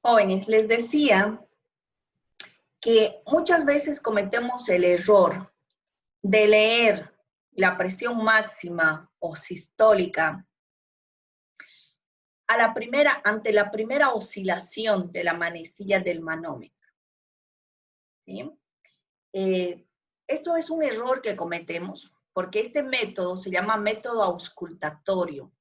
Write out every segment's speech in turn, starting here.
Jóvenes, les decía que muchas veces cometemos el error de leer la presión máxima o sistólica ante la primera oscilación de la manecilla del manómetro. ¿Sí? Esto es un error que cometemos porque este método se llama método auscultatorio.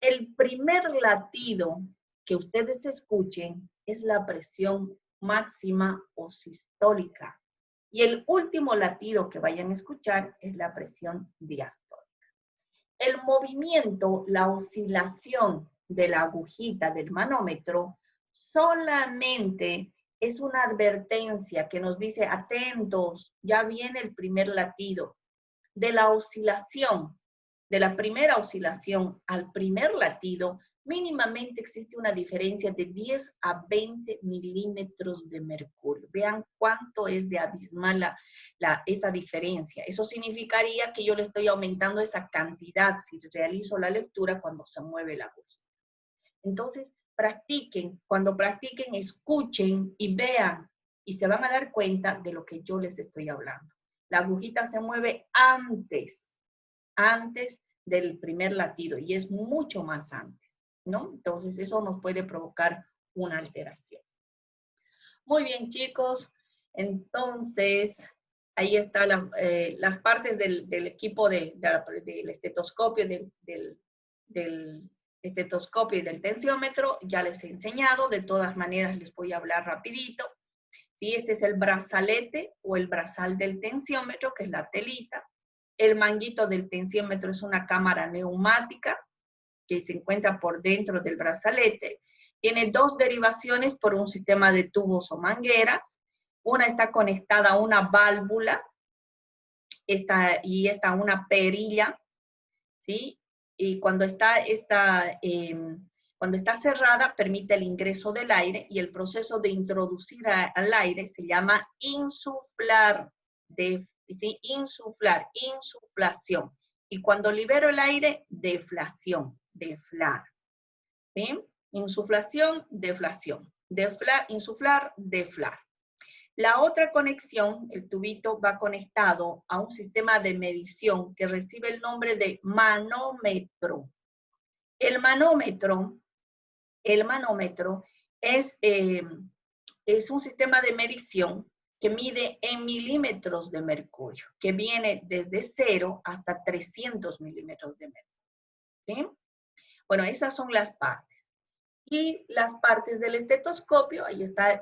El primer latido que ustedes escuchen es la presión máxima o sistólica. Y el último latido que vayan a escuchar es la presión diastólica. El movimiento, la oscilación de la agujita del manómetro solamente es una advertencia que nos dice, atentos, ya viene el primer latido. De la oscilación, de la primera oscilación al primer latido, mínimamente existe una diferencia de 10 a 20 milímetros de mercurio. Vean cuánto es de abismal esa diferencia. Eso significaría que yo le estoy aumentando esa cantidad si realizo la lectura cuando se mueve la aguja. Entonces, practiquen. Cuando practiquen, escuchen y vean y se van a dar cuenta de lo que yo les estoy hablando. La agujita se mueve antes del primer latido y es mucho más antes, ¿no? Entonces eso nos puede provocar una alteración. Muy bien, chicos. Entonces, ahí están las partes del equipo del estetoscopio, del estetoscopio y del tensiómetro. Ya les he enseñado, de todas maneras les voy a hablar rapidito. ¿Sí? Este es el brazalete o el brazal del tensiómetro, que es la telita. El manguito del tensiómetro es una cámara neumática que se encuentra por dentro del brazalete. Tiene dos derivaciones por un sistema de tubos o mangueras. Una está conectada a una válvula y esta a una perilla, ¿sí? Y cuando está cerrada, permite el ingreso del aire y el proceso de introducir al aire se llama insuflar, ¿sí? Insuflación. Y cuando libero el aire, deflación, deflar. ¿Sí? Insuflación, deflación. Insuflar, deflar. La otra conexión, el tubito, va conectado a un sistema de medición que recibe el nombre de manómetro. El manómetro es un sistema de medición que mide en milímetros de mercurio, que viene desde 0 hasta 300 milímetros de mercurio. ¿Sí? Bueno, esas son las partes. Y las partes del estetoscopio, ahí está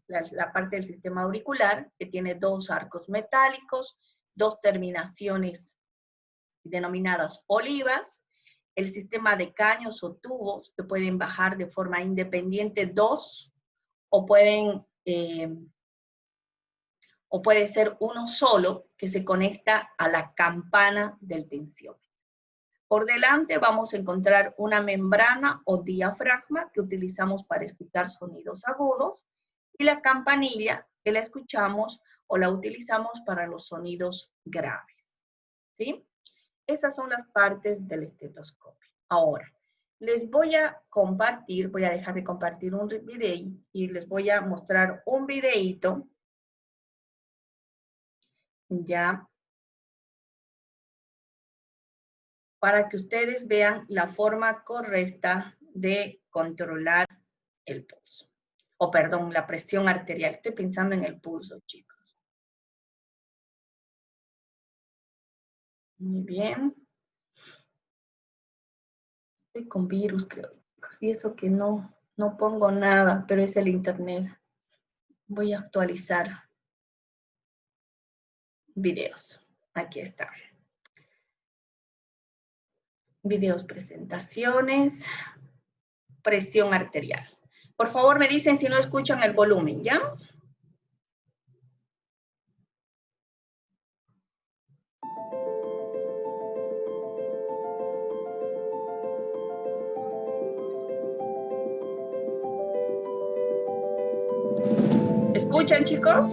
la parte del sistema auricular, que tiene dos arcos metálicos, dos terminaciones denominadas olivas, el sistema de caños o tubos que pueden bajar de forma independiente dos, o puede ser uno solo que se conecta a la campana del tensiómetro. Por delante vamos a encontrar una membrana o diafragma que utilizamos para escuchar sonidos agudos y la campanilla que la escuchamos o la utilizamos para los sonidos graves. ¿Sí? Esas son las partes del estetoscopio. Ahora, les voy a compartir, voy a dejar de compartir un video y les voy a mostrar un videíto. Ya. Para que ustedes vean la forma correcta de controlar el pulso. O perdón, la presión arterial. Estoy pensando en el pulso, chicos. Muy bien. Estoy con virus, creo. Y eso que no pongo nada, pero es el internet. Voy a actualizar videos. Aquí está. Videos, presentaciones, presión arterial. Por favor, me dicen si no escuchan el volumen, ¿ya? ¿Escuchan, chicos?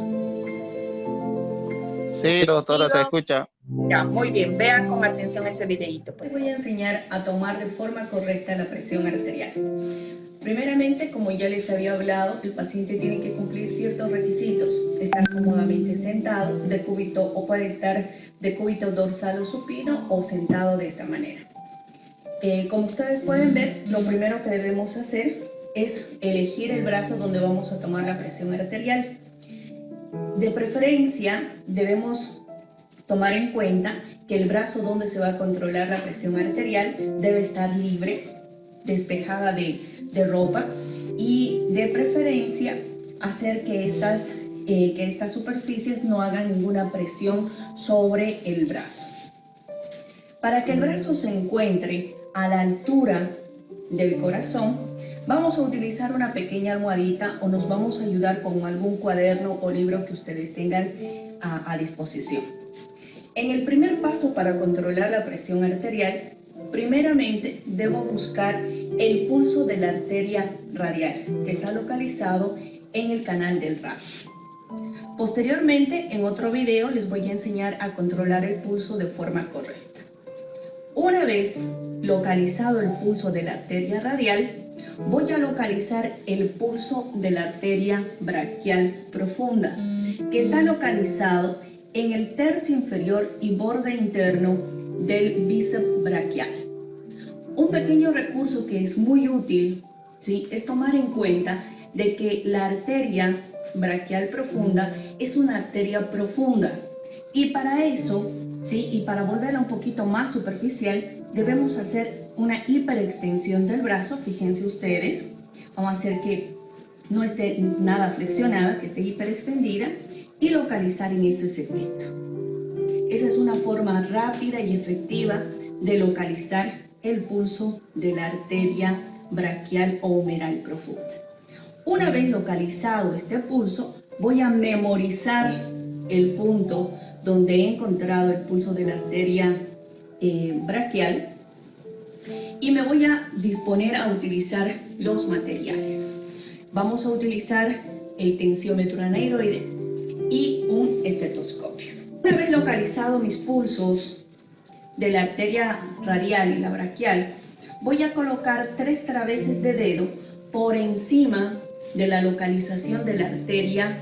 Sí, doctora, se escucha. Ya, muy bien. Vean con atención ese videíto. Te voy a enseñar a tomar de forma correcta la presión arterial. Primeramente, como ya les había hablado, el paciente tiene que cumplir ciertos requisitos. Estar cómodamente sentado, de cúbito, o puede estar de cúbito dorsal o supino o sentado de esta manera. Como ustedes pueden ver, lo primero que debemos hacer es elegir el brazo donde vamos a tomar la presión arterial. De preferencia, debemos tomar en cuenta que el brazo donde se va a controlar la presión arterial debe estar libre, despejada de ropa, y de preferencia hacer que estas superficies no hagan ninguna presión sobre el brazo. Para que el brazo se encuentre a la altura del corazón, vamos a utilizar una pequeña almohadita o nos vamos a ayudar con algún cuaderno o libro que ustedes tengan a disposición. En el primer paso para controlar la presión arterial, primeramente debo buscar el pulso de la arteria radial, que está localizado en el canal del radio. Posteriormente, en otro video les voy a enseñar a controlar el pulso de forma correcta. Una vez localizado el pulso de la arteria radial, voy a localizar el pulso de la arteria braquial profunda, que está localizado en el tercio inferior y borde interno del bíceps braquial. Un pequeño recurso que es muy útil, ¿sí?, es tomar en cuenta de que la arteria braquial profunda es una arteria profunda, y para eso, ¿sí?, y para volverla un poquito más superficial, debemos hacer una hiperextensión del brazo. Fíjense ustedes, vamos a hacer que no esté nada flexionada, que esté hiperextendida, y localizar en ese segmento. Esa es una forma rápida y efectiva de localizar el pulso de la arteria braquial o humeral profunda. Una vez localizado este pulso, voy a memorizar el punto donde he encontrado el pulso de la arteria braquial, y me voy a disponer a utilizar los materiales. Vamos a utilizar el tensiómetro aneroide y un estetoscopio. Una vez localizado mis pulsos de la arteria radial y la braquial, voy a colocar 3 traveses de dedo por encima de la localización de la arteria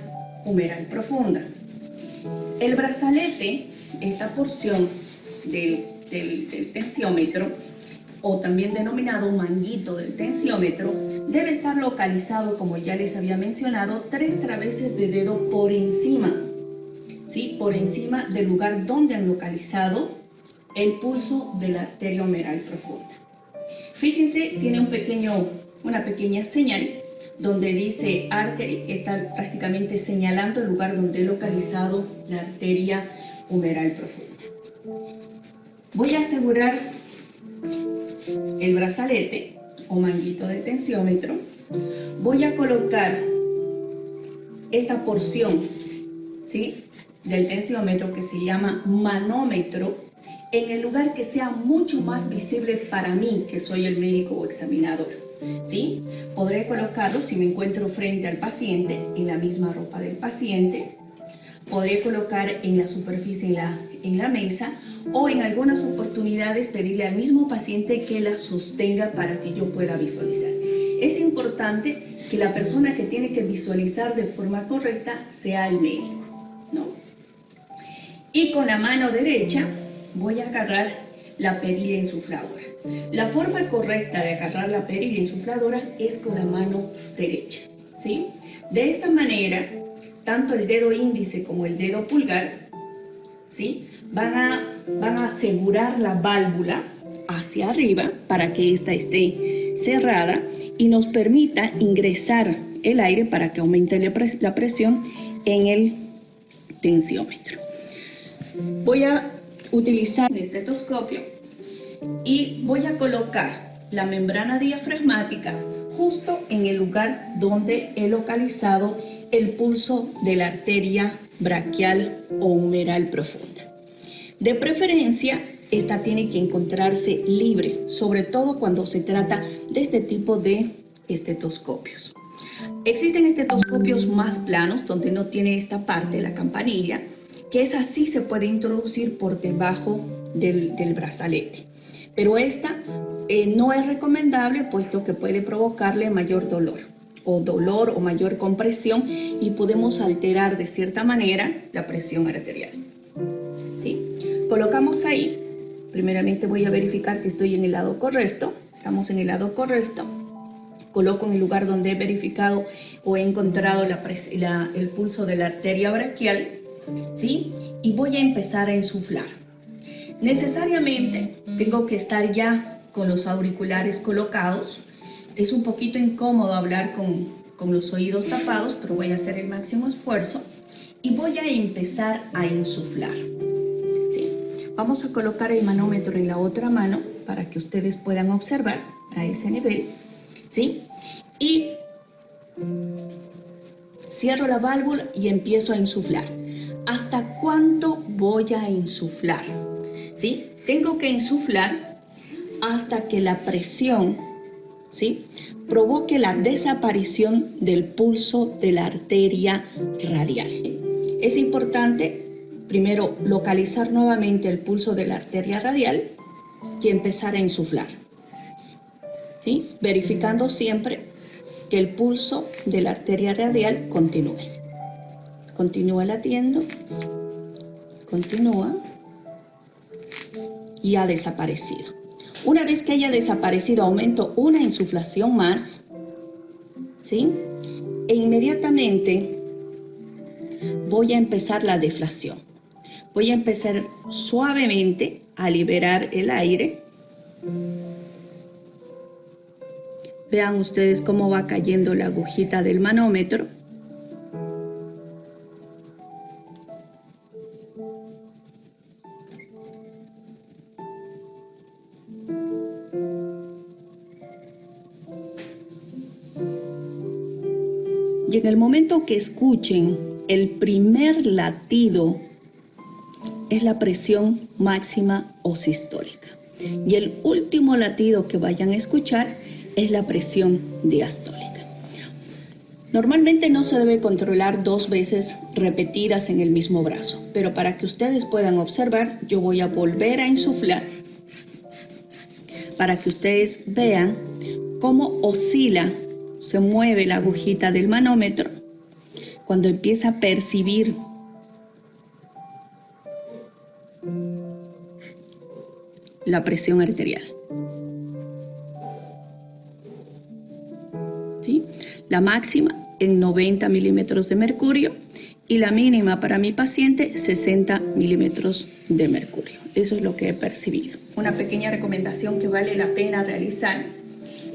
humeral profunda. El brazalete, esta porción del tensiómetro, o también denominado manguito del tensiómetro, debe estar localizado, como ya les había mencionado, 3 traveses de dedo por encima, ¿sí?, por encima del lugar donde han localizado el pulso de la arteria humeral profunda. Fíjense, tiene una pequeña señal donde dice artery, que está prácticamente señalando el lugar donde he localizado la arteria humeral profunda. Voy a asegurar el brazalete o manguito del tensiómetro. Voy a colocar esta porción, ¿sí?, del tensiómetro, que se llama manómetro, en el lugar que sea mucho más visible para mí, que soy el médico o examinador, ¿sí? Podré colocarlo si me encuentro frente al paciente, en la misma ropa del paciente. Podré colocar en la superficie, en la mesa, o en algunas oportunidades pedirle al mismo paciente que la sostenga para que yo pueda visualizar. Es importante que la persona que tiene que visualizar de forma correcta sea el médico, ¿no? Y con la mano derecha voy a agarrar la perilla insufladora. La forma correcta de agarrar la perilla insufladora es con la mano derecha, ¿sí? De esta manera, tanto el dedo índice como el dedo pulgar, ¿sí?, van a asegurar la válvula hacia arriba para que ésta esté cerrada y nos permita ingresar el aire para que aumente la presión en el tensiómetro. Voy a utilizar el estetoscopio y voy a colocar la membrana diafragmática justo en el lugar donde he localizado el pulso de la arteria braquial o humeral profunda. De preferencia, esta tiene que encontrarse libre, sobre todo cuando se trata de este tipo de estetoscopios. Existen estetoscopios más planos, donde no tiene esta parte, la campanilla, que esa sí se puede introducir por debajo del brazalete. Pero esta no es recomendable puesto que puede provocarle mayor dolor o mayor compresión y podemos alterar de cierta manera la presión arterial. ¿Sí? Colocamos ahí, primeramente voy a verificar si estoy en el lado correcto, estamos en el lado correcto, coloco en el lugar donde he verificado o he encontrado el pulso de la arteria braquial, ¿sí? Y voy a empezar a insuflar. Necesariamente tengo que estar ya con los auriculares colocados. Es un poquito incómodo hablar con los oídos tapados, pero voy a hacer el máximo esfuerzo y voy a empezar a insuflar. ¿Sí? Vamos a colocar el manómetro en la otra mano para que ustedes puedan observar a ese nivel. ¿Sí? Y cierro la válvula y empiezo a insuflar. ¿Hasta cuánto voy a insuflar? ¿Sí? Tengo que insuflar hasta que la presión, ¿sí?, provoque la desaparición del pulso de la arteria radial. Es importante primero localizar nuevamente el pulso de la arteria radial y empezar a insuflar, ¿sí?, verificando siempre que el pulso de la arteria radial continúe. Continúa latiendo, continúa y ha desaparecido. Una vez que haya desaparecido, aumento una insuflación más, ¿sí? E inmediatamente voy a empezar la deflación. Voy a empezar suavemente a liberar el aire. Vean ustedes cómo va cayendo la agujita del manómetro. Y en el momento que escuchen el primer latido, es la presión máxima o sistólica. Y el último latido que vayan a escuchar es la presión diastólica. Normalmente no se debe controlar 2 veces repetidas en el mismo brazo, pero para que ustedes puedan observar, yo voy a volver a insuflar para que ustedes vean cómo oscila, se mueve la agujita del manómetro cuando empieza a percibir la presión arterial. ¿Sí? La máxima en 90 milímetros de mercurio y la mínima para mi paciente 60 milímetros de mercurio. Eso es lo que he percibido. Una pequeña recomendación que vale la pena realizar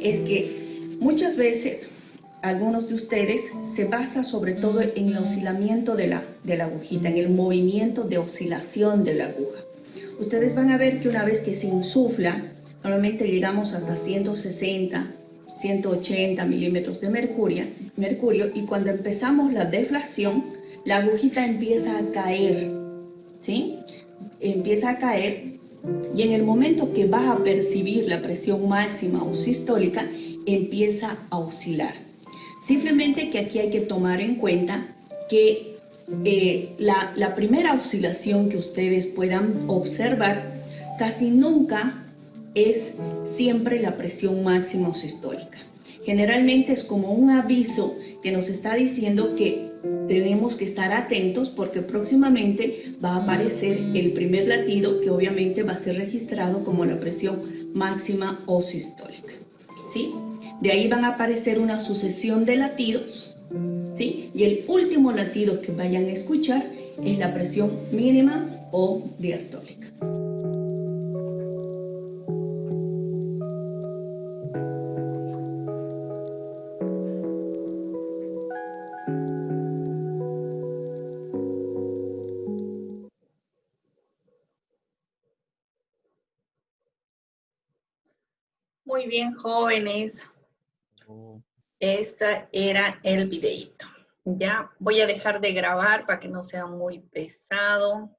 es que muchas veces algunos de ustedes se basa sobre todo en el oscilamiento de la agujita, en el movimiento de oscilación de la aguja. Ustedes van a ver que una vez que se insufla, normalmente llegamos hasta 160, 180 milímetros de mercurio, y cuando empezamos la deflación, la agujita empieza a caer, ¿sí? Empieza a caer y en el momento que vas a percibir la presión máxima o sistólica, empieza a oscilar. Simplemente que aquí hay que tomar en cuenta que la primera oscilación que ustedes puedan observar casi nunca es siempre la presión máxima o sistólica. Generalmente es como un aviso que nos está diciendo que tenemos que estar atentos porque próximamente va a aparecer el primer latido que obviamente va a ser registrado como la presión máxima o sistólica, ¿sí? De ahí van a aparecer una sucesión de latidos, ¿sí? Y el último latido que vayan a escuchar es la presión mínima o diastólica. Muy bien, jóvenes. Este era el videíto. Ya voy a dejar de grabar para que no sea muy pesado.